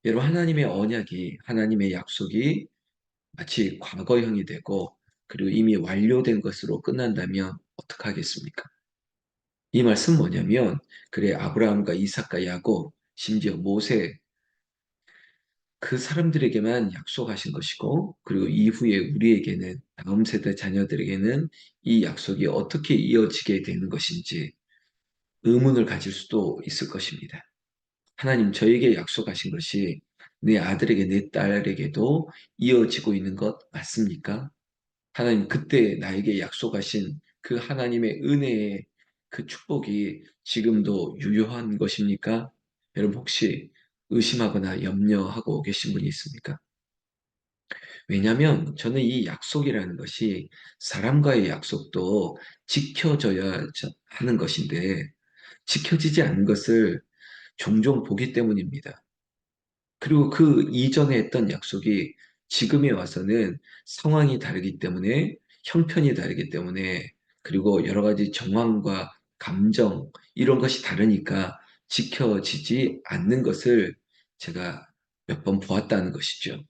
여러분, 하나님의 언약이, 하나님의 약속이 마치 과거형이 되고, 그리고 이미 완료된 것으로 끝난다면 어떡하겠습니까? 이 말씀 뭐냐면, 그래, 아브라함과 이삭과 야곱, 심지어 모세, 그 사람들에게만 약속하신 것이고, 그리고 이후에 우리에게는, 다음 세대 자녀들에게는 이 약속이 어떻게 이어지게 되는 것인지 의문을 가질 수도 있을 것입니다. 하나님 저에게 약속하신 것이 내 아들에게, 내 딸에게도 이어지고 있는 것 맞습니까? 하나님 그때 나에게 약속하신 그 하나님의 은혜의 그 축복이 지금도 유효한 것입니까? 여러분 혹시 의심하거나 염려하고 계신 분이 있습니까? 왜냐하면 저는 이 약속이라는 것이 사람과의 약속도 지켜져야 하는 것인데 지켜지지 않는 것을 종종 보기 때문입니다. 그리고 그 이전에 했던 약속이 지금에 와서는 상황이 다르기 때문에 형편이 다르기 때문에 그리고 여러 가지 정황과 감정 이런 것이 다르니까 지켜지지 않는 것을 제가 몇 번 보았다는 것이죠.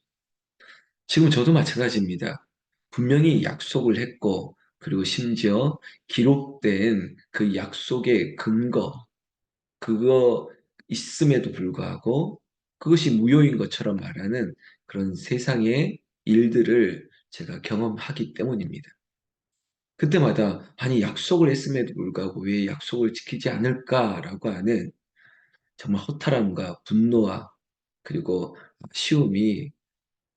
지금 저도 마찬가지입니다. 분명히 약속을 했고 그리고 심지어 기록된 그 약속의 근거 그거 있음에도 불구하고 그것이 무효인 것처럼 말하는 그런 세상의 일들을 제가 경험하기 때문입니다. 그때마다 아니 약속을 했음에도 불구하고 왜 약속을 지키지 않을까라고 하는 정말 허탈함과 분노와 그리고 아쉬움이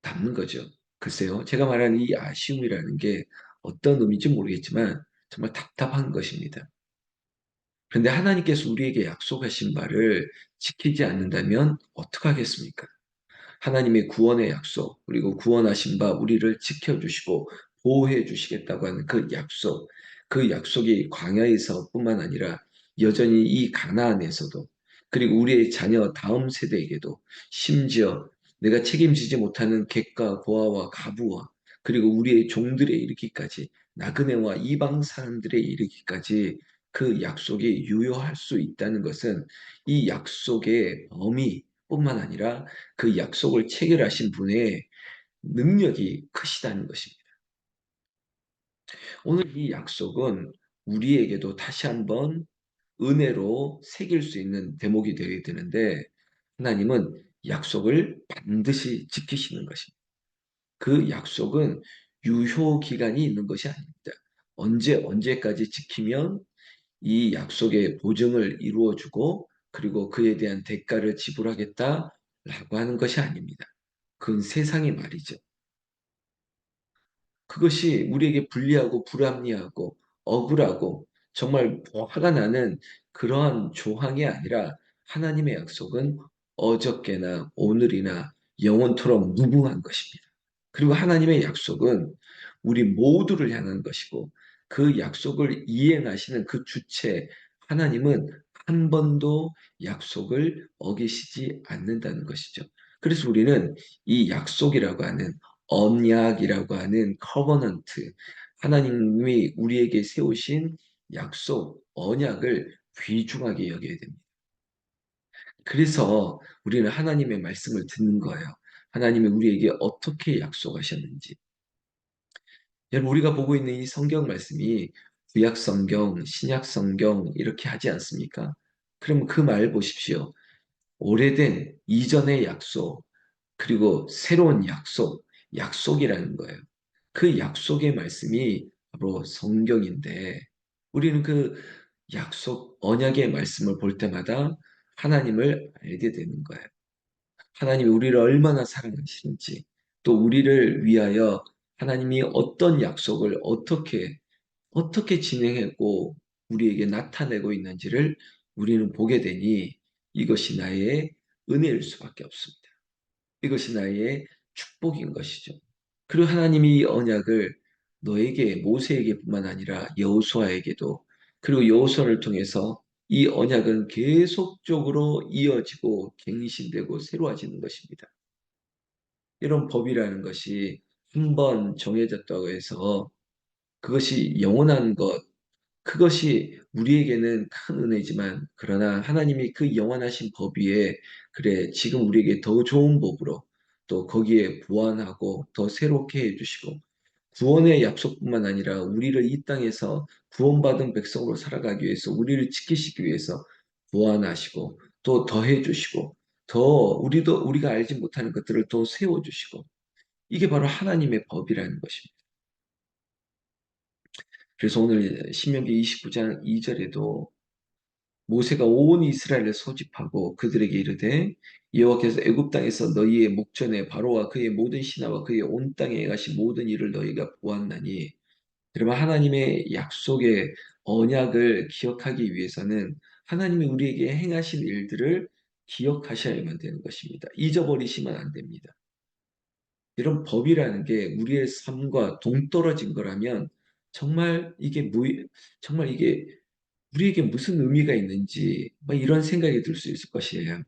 남는 거죠. 글쎄요, 제가 말하는 이 아쉬움이라는 게 어떤 의미인지 모르겠지만 정말 답답한 것입니다. 그런데 하나님께서 우리에게 약속하신 바를 지키지 않는다면 어떡하겠습니까? 하나님의 구원의 약속, 그리고 구원하신 바 우리를 지켜주시고 보호해 주시겠다고 하는 그 약속, 그 약속이 광야에서뿐만 아니라 여전히 이 가나안에서도, 그리고 우리의 자녀 다음 세대에게도, 심지어 내가 책임지지 못하는 객과 고아와 가부와 그리고 우리의 종들에 이르기까지 나그네와 이방 사람들에 이르기까지 그 약속이 유효할 수 있다는 것은 이 약속의 범위 뿐만 아니라 그 약속을 체결하신 분의 능력이 크시다는 것입니다. 오늘 이 약속은 우리에게도 다시 한번 은혜로 새길 수 있는 대목이 되어야 되는데 하나님은 약속을 반드시 지키시는 것입니다. 그 약속은 유효 기간이 있는 것이 아닙니다. 언제까지 지키면 이 약속의 보증을 이루어주고 그리고 그에 대한 대가를 지불하겠다라고 하는 것이 아닙니다. 그건 세상의 말이죠. 그것이 우리에게 불리하고 불합리하고 억울하고 정말 화가 나는 그러한 조항이 아니라 하나님의 약속은 어저께나 오늘이나 영원토록 무궁한 것입니다. 그리고 하나님의 약속은 우리 모두를 향한 것이고 그 약속을 이행하시는 그 주체 하나님은 한 번도 약속을 어기시지 않는다는 것이죠. 그래서 우리는 이 약속이라고 하는 언약이라고 하는 커버넌트, 하나님이 우리에게 세우신 약속, 언약을 귀중하게 여겨야 됩니다. 그래서 우리는 하나님의 말씀을 듣는 거예요. 하나님이 우리에게 어떻게 약속하셨는지. 여러분, 우리가 보고 있는 이 성경 말씀이 구약 성경, 신약 성경 이렇게 하지 않습니까? 그럼 그 말 보십시오. 오래된 이전의 약속, 그리고 새로운 약속, 약속이라는 거예요. 그 약속의 말씀이 바로 성경인데 우리는 그 약속, 언약의 말씀을 볼 때마다 하나님을 알게 되는 거예요. 하나님이 우리를 얼마나 사랑하시는지, 또 우리를 위하여 하나님이 어떤 약속을 어떻게 진행했고 우리에게 나타내고 있는지를 우리는 보게 되니 이것이 나의 은혜일 수밖에 없습니다. 이것이 나의 축복인 것이죠. 그리고 하나님이 이 언약을 너에게 모세에게뿐만 아니라 여호수아에게도 그리고 여호수아를 통해서 이 언약은 계속적으로 이어지고 갱신되고 새로워지는 것입니다. 이런 법이라는 것이 한 번 정해졌다고 해서 그것이 영원한 것 그것이 우리에게는 큰 은혜지만 그러나 하나님이 그 영원하신 법 위에 그래 지금 우리에게 더 좋은 법으로 또 거기에 보완하고 더 새롭게 해주시고 구원의 약속뿐만 아니라 우리를 이 땅에서 구원받은 백성으로 살아가기 위해서 우리를 지키시기 위해서 보완하시고 또 더해 주시고 더 우리가 알지 못하는 것들을 더 세워 주시고 이게 바로 하나님의 법이라는 것입니다. 그래서 오늘 신명기 29장 2절에도 모세가 온 이스라엘을 소집하고 그들에게 이르되 여호와께서 애굽 땅에서 너희의 목전에 바로와 그의 모든 신하와 그의 온 땅에 행하신 모든 일을 너희가 보았나니 그러면 하나님의 약속의 언약을 기억하기 위해서는 하나님이 우리에게 행하신 일들을 기억하셔야만 되는 것입니다. 잊어버리시면 안 됩니다. 이런 법이라는 게 우리의 삶과 동떨어진 거라면 정말 정말 이게 우리에게 무슨 의미가 있는지 막 이런 생각이 들 수 있을 것이에요.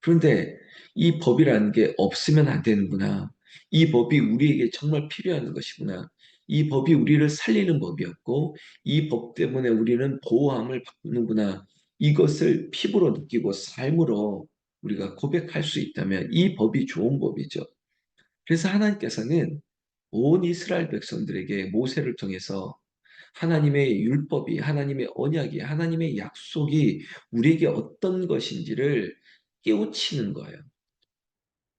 그런데 이 법이라는 게 없으면 안 되는구나. 이 법이 우리에게 정말 필요한 것이구나. 이 법이 우리를 살리는 법이었고, 이 법 때문에 우리는 보호함을 받는구나. 이것을 피부로 느끼고 삶으로 우리가 고백할 수 있다면 이 법이 좋은 법이죠. 그래서 하나님께서는 온 이스라엘 백성들에게 모세를 통해서 하나님의 율법이, 하나님의 언약이, 하나님의 약속이 우리에게 어떤 것인지를 깨우치는 거예요.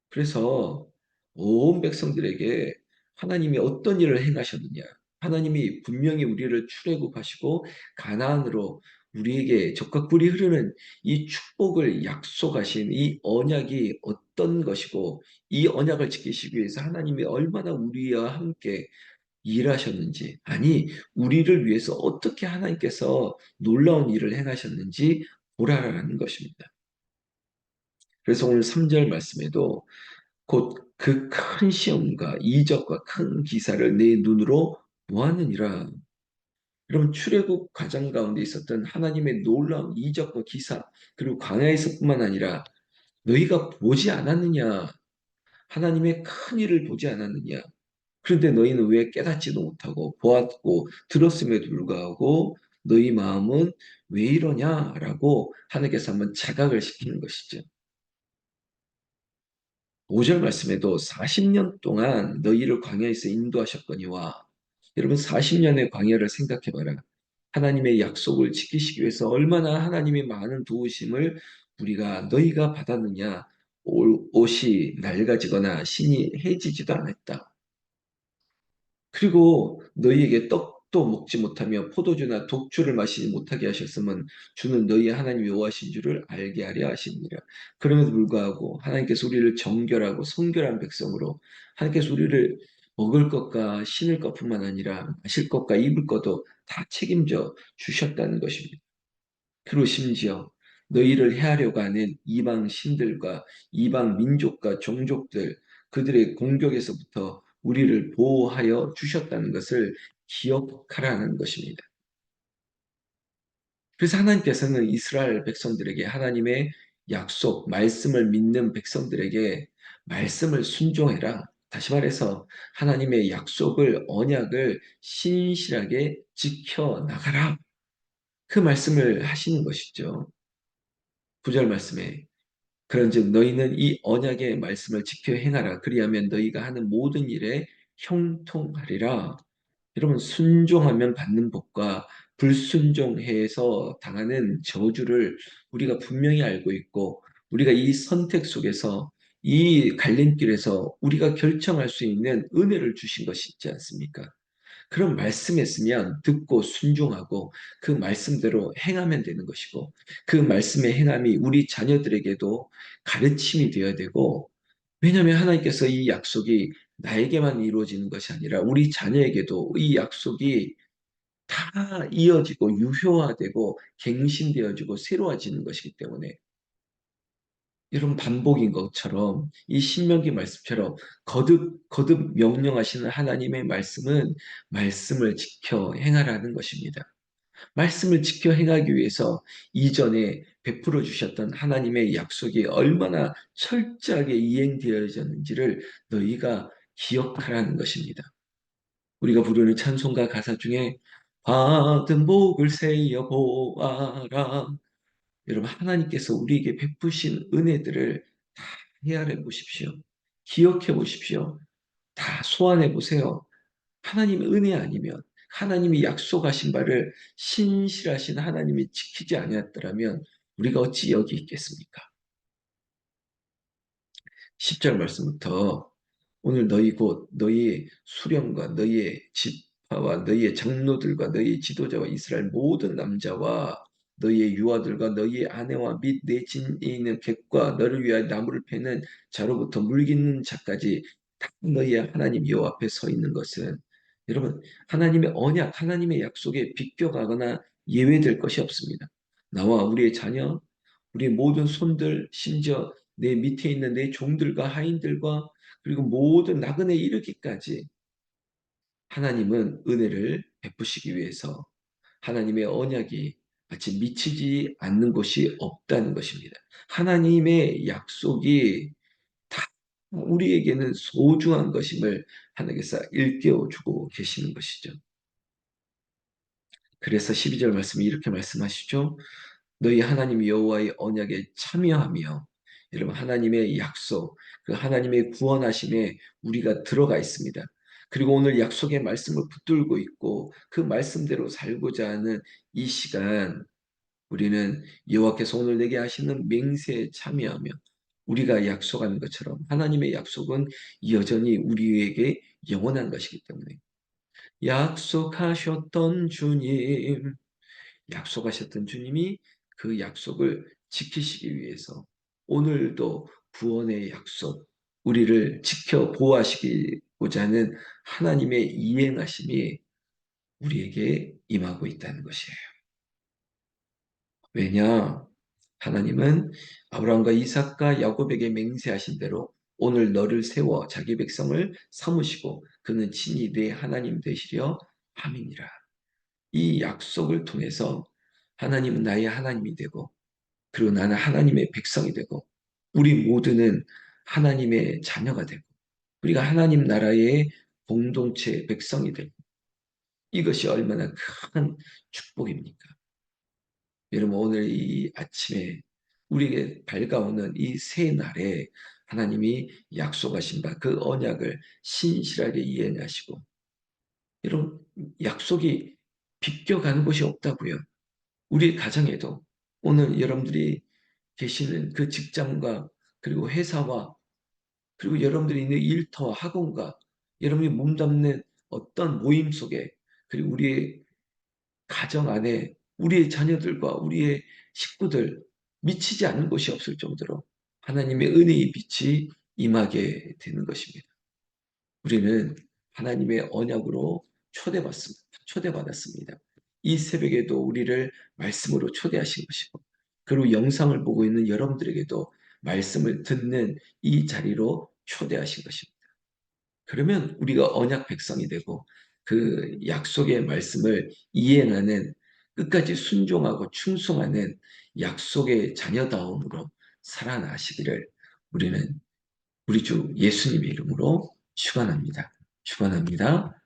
그래서 온 백성들에게 하나님이 어떤 일을 행하셨느냐. 하나님이 분명히 우리를 출애굽하시고 가나안으로 우리에게 적과 꿀이 흐르는 이 축복을 약속하신 이 언약이 어떤 것이고 이 언약을 지키시기 위해서 하나님이 얼마나 우리와 함께 일하셨는지, 아니, 우리를 위해서 어떻게 하나님께서 놀라운 일을 행하셨는지 보라라는 것입니다. 그래서 오늘 3절 말씀에도 곧 그 큰 시험과 이적과 큰 기사를 내 눈으로 보았느니라. 여러분 출애굽 과정 가운데 있었던 하나님의 놀라운 이적과 기사 그리고 광야에서뿐만 아니라 너희가 보지 않았느냐? 하나님의 큰 일을 보지 않았느냐? 그런데 너희는 왜 깨닫지도 못하고 보았고 들었음에도 불구하고 너희 마음은 왜 이러냐라고 하나님께서 한번 자각을 시키는 것이죠. 5절 말씀에도 40년 동안 너희를 광야에서 인도하셨거니와 여러분 40년의 광야를 생각해봐라. 하나님의 약속을 지키시기 위해서 얼마나 하나님의 많은 도우심을 너희가 받았느냐. 옷이 낡아지거나 신이 해지지도 않았다. 그리고 너희에게 떡도 먹지 못하며 포도주나 독주를 마시지 못하게 하셨으면 주는 너희 하나님 여호와신 줄을 알게 하려 하십니다. 그럼에도 불구하고 하나님께서 우리를 정결하고 성결한 백성으로 하나님께서 우리를 먹을 것과 신을 것뿐만 아니라 마실 것과 입을 것도 다 책임져 주셨다는 것입니다. 그리고 심지어 너희를 해하려고 하는 이방 신들과 이방 민족과 종족들 그들의 공격에서부터 우리를 보호하여 주셨다는 것을 기억하라는 것입니다. 그래서 하나님께서는 이스라엘 백성들에게 하나님의 약속, 말씀을 믿는 백성들에게 말씀을 순종해라. 다시 말해서 하나님의 약속을, 언약을 신실하게 지켜 나가라. 그 말씀을 하시는 것이죠. 9절 말씀에 그런즉 너희는 이 언약의 말씀을 지켜 행하라. 그리하면 너희가 하는 모든 일에 형통하리라. 여러분 순종하면 받는 복과 불순종해서 당하는 저주를 우리가 분명히 알고 있고 우리가 이 선택 속에서 이 갈림길에서 우리가 결정할 수 있는 은혜를 주신 것이 있지 않습니까? 그런 말씀했으면 듣고 순종하고 그 말씀대로 행하면 되는 것이고 그 말씀의 행함이 우리 자녀들에게도 가르침이 되어야 되고 왜냐하면 하나님께서 이 약속이 나에게만 이루어지는 것이 아니라 우리 자녀에게도 이 약속이 다 이어지고 유효화되고 갱신되어지고 새로워지는 것이기 때문에 이런 반복인 것처럼 이 신명기 말씀처럼 거듭 명령하시는 하나님의 말씀은 말씀을 지켜 행하라는 것입니다. 말씀을 지켜 행하기 위해서 이전에 베풀어 주셨던 하나님의 약속이 얼마나 철저하게 이행되어졌는지를 너희가 기억하라는 것입니다. 우리가 부르는 찬송가 가사 중에 받은 복을 세어 보아라. 여러분, 하나님께서 우리에게 베푸신 은혜들을 다 헤아려 보십시오. 기억해 보십시오. 다 소환해 보세요. 하나님의 은혜 아니면, 하나님이 약속하신 바를 신실하신 하나님이 지키지 아니었더라면 우리가 어찌 여기 있겠습니까? 10절 말씀부터 오늘 너희 곧 너희의 수령과 너희의 지파와 너희의 장로들과 너희의 지도자와 이스라엘 모든 남자와 너희의 유아들과 너희의 아내와 및 내 진에 있는 객과 너를 위하여 나무를 패는 자로부터 물깃는 자까지 다 너희의 하나님 여호와 앞에 서 있는 것은, 여러분, 하나님의 언약, 하나님의 약속에 비껴가거나 예외될 것이 없습니다. 나와 우리의 자녀, 우리의 모든 손들, 심지어 내 밑에 있는 내 종들과 하인들과 그리고 모든 나그네 이르기까지 하나님은 은혜를 베푸시기 위해서 하나님의 언약이 마치 미치지 않는 곳이 없다는 것입니다. 하나님의 약속이 다 우리에게는 소중한 것임을 하나님께서 일깨워주고 계시는 것이죠. 그래서 12절 말씀이 이렇게 말씀하시죠. 너희 하나님 여호와의 언약에 참여하며, 여러분, 하나님의 약속, 그 하나님의 구원하심에 우리가 들어가 있습니다. 그리고 오늘 약속의 말씀을 붙들고 있고 그 말씀대로 살고자 하는 이 시간, 우리는 여호와께서 오늘 내게 하시는 맹세에 참여하며 우리가 약속한 것처럼 하나님의 약속은 여전히 우리에게 영원한 것이기 때문에, 약속하셨던 주님, 약속하셨던 주님이 그 약속을 지키시기 위해서 오늘도 구원의 약속, 우리를 지켜 보호하시고자 하는 하나님의 이행하심이 우리에게 임하고 있다는 것이에요. 왜냐? 하나님은 아브라함과 이삭과 야곱에게 맹세하신 대로 오늘 너를 세워 자기 백성을 삼으시고 그는 친히 내 하나님 되시려 함이니라. 이 약속을 통해서 하나님은 나의 하나님이 되고 그리고 나는 하나님의 백성이 되고 우리 모두는 하나님의 자녀가 되고 우리가 하나님 나라의 공동체 백성이 되고, 이것이 얼마나 큰 축복입니까? 여러분, 오늘 이 아침에 우리에게 밝아오는 이 새 날에 하나님이 약속하신 바 그 언약을 신실하게 이행하시고, 여러분, 약속이 비껴가는 곳이 없다고요. 우리 가정에도 오늘 여러분들이 계시는 그 직장과 그리고 회사와 그리고 여러분들이 있는 일터와 학원과 여러분이 몸담는 어떤 모임 속에 그리고 우리의 가정 안에 우리의 자녀들과 우리의 식구들 미치지 않는 곳이 없을 정도로 하나님의 은혜의 빛이 임하게 되는 것입니다. 우리는 하나님의 언약으로 초대받았습니다. 이 새벽에도 우리를 말씀으로 초대하신 것이고, 그리고 영상을 보고 있는 여러분들에게도 말씀을 듣는 이 자리로 초대하신 것입니다. 그러면 우리가 언약 백성이 되고 그 약속의 말씀을 이행하는, 끝까지 순종하고 충성하는 약속의 자녀다움으로 살아나시기를 우리는 우리 주 예수님의 이름으로 축원합니다. 축원합니다.